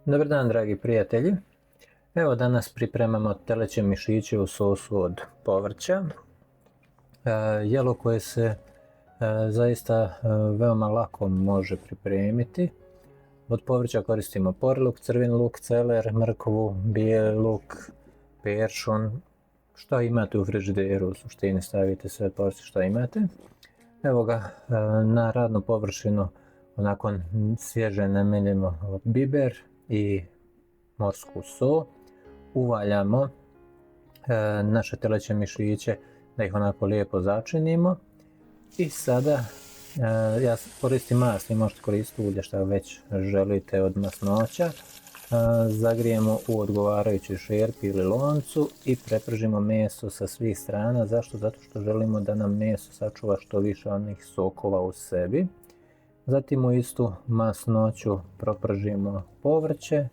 Dobar dan, dragi prijatelji. Evo danas pripremamo teleće mišiće u sosu od povrća. Jelo koje se zaista veoma lako može pripremiti. Od povrća koristimo porluk, crveni luk, celer, mrkvu, bijeli luk, peršun. Što imate u frižideru, u suštini stavite sve povrće što imate. Evo ga, na radnu površinu onako svježe nameljemo biber i morsku so, uvaljamo naše teleće mišiće da ih onako lijepo začinimo i sada ja koristim mast, vi možete koristiti ulje što već želite od masnoća. Zagrijemo u odgovarajućoj šerpi ili loncu i prepržimo meso sa svih strana. Zašto? Zato što želimo da nam meso sačuva što više onih sokova u sebi. Zatim u istu masnoću propržimo povrće,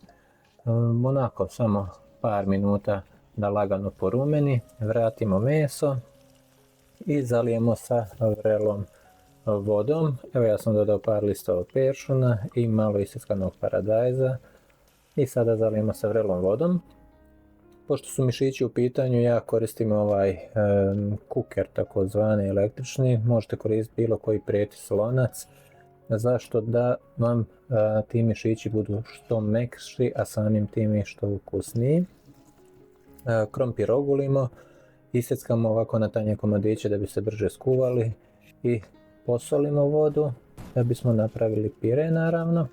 onako samo par minuta da lagano porumeni, vratimo meso i zalijemo sa vrelom vodom. Evo ja sam dodao par listova peršuna i malo isjeckanog paradajza i sada zalijemo sa vrelom vodom. Pošto su mišići u pitanju, ja koristim ovaj kuker takozvani električni, možete koristiti bilo koji pretis lonac. Zašto? Da vam ti mišići budu što mekši, a samim tim i što ukusniji. Krompir ogulimo, isjeckamo ovako na tanje komadiće da bi se brže skuvali i posolimo vodu da bismo napravili pire naravno.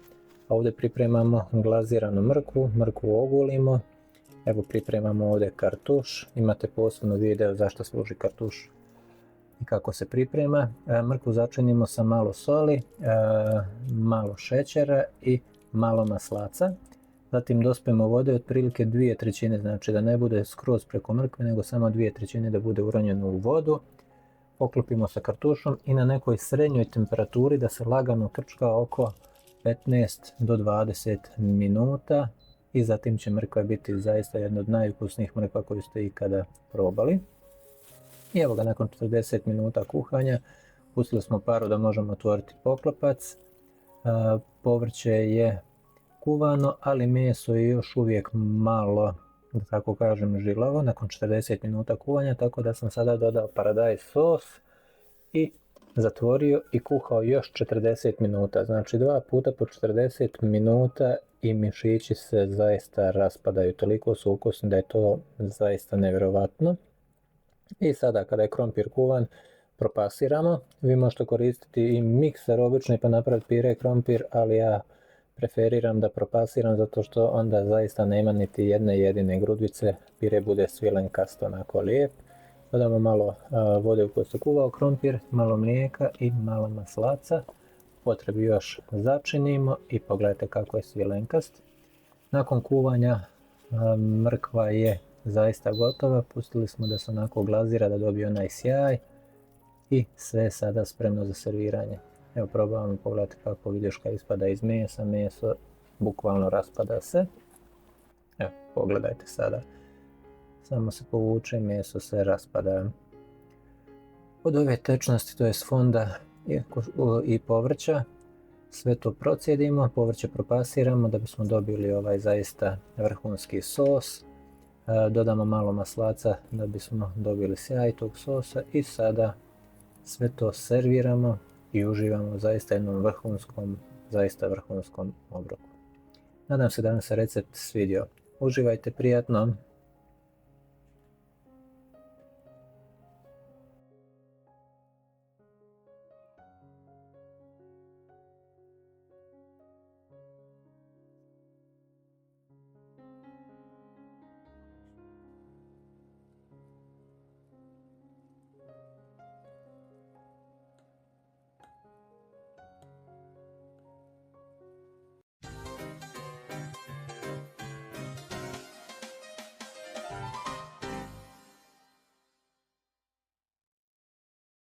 Ovdje pripremamo glaziranu mrkvu ogulimo. Evo pripremamo ovdje kartuš, imate posebno video zašto služi kartuš i kako se priprema. Mrkvu začinimo sa malo soli, malo šećera i malo maslaca. Zatim dospemo vode otprilike 2/3, znači da ne bude skroz preko mrkve, nego samo 2/3 da bude uronjeno u vodu. Poklopimo sa kartušom i na nekoj srednjoj temperaturi da se lagano krčka oko 15 do 20 minuta i zatim će mrkva biti zaista jedna od najukusnijih mrkva koju ste ikada probali. I evo ga, nakon 40 minuta kuhanja pustili smo paru da možemo otvoriti poklopac. Povrće je kuvano, ali meso je još uvijek malo, da tako kažem, žilavo nakon 40 minuta kuvanja, tako da sam sada dodao paradajz sos i zatvorio i kuhao još 40 minuta. Znači 2 puta po 40 minuta i mišići se zaista raspadaju, toliko su ukusni da je to zaista nevjerovatno. I sada kada je krompir kuvan, propasiramo. Vi možete koristiti i mikser obični pa napraviti pire krompir, ali ja preferiram da propasiram zato što onda zaista nema niti jedne jedine grudvice, pire bude svilenkasto, onako lijep. Dodamo malo vode u kojoj se kuvao krompir, malo mlijeka i malo maslaca. Potrebi još začinimo i pogledajte kako je svilenkast. Nakon kuvanja mrkva je zaista gotova, pustili smo da se onako glazira da dobije onaj sjaj i sve je sada spremno za serviranje. Evo probavamo pogledati kako viljuška ispada iz mesa, meso bukvalno raspada se. Evo pogledajte sada, samo se povuče i meso se raspada. Od ove tečnosti, to je fonda i povrća, sve to procijedimo, povrće propasiramo da bismo dobili ovaj zaista vrhunski sos. Dodamo malo maslaca da bismo dobili sjaj tog sosa i sada sve to serviramo i uživamo zaista jednom vrhunskom obroku. Nadam se da vam se recept svidio. Uživajte, prijatno!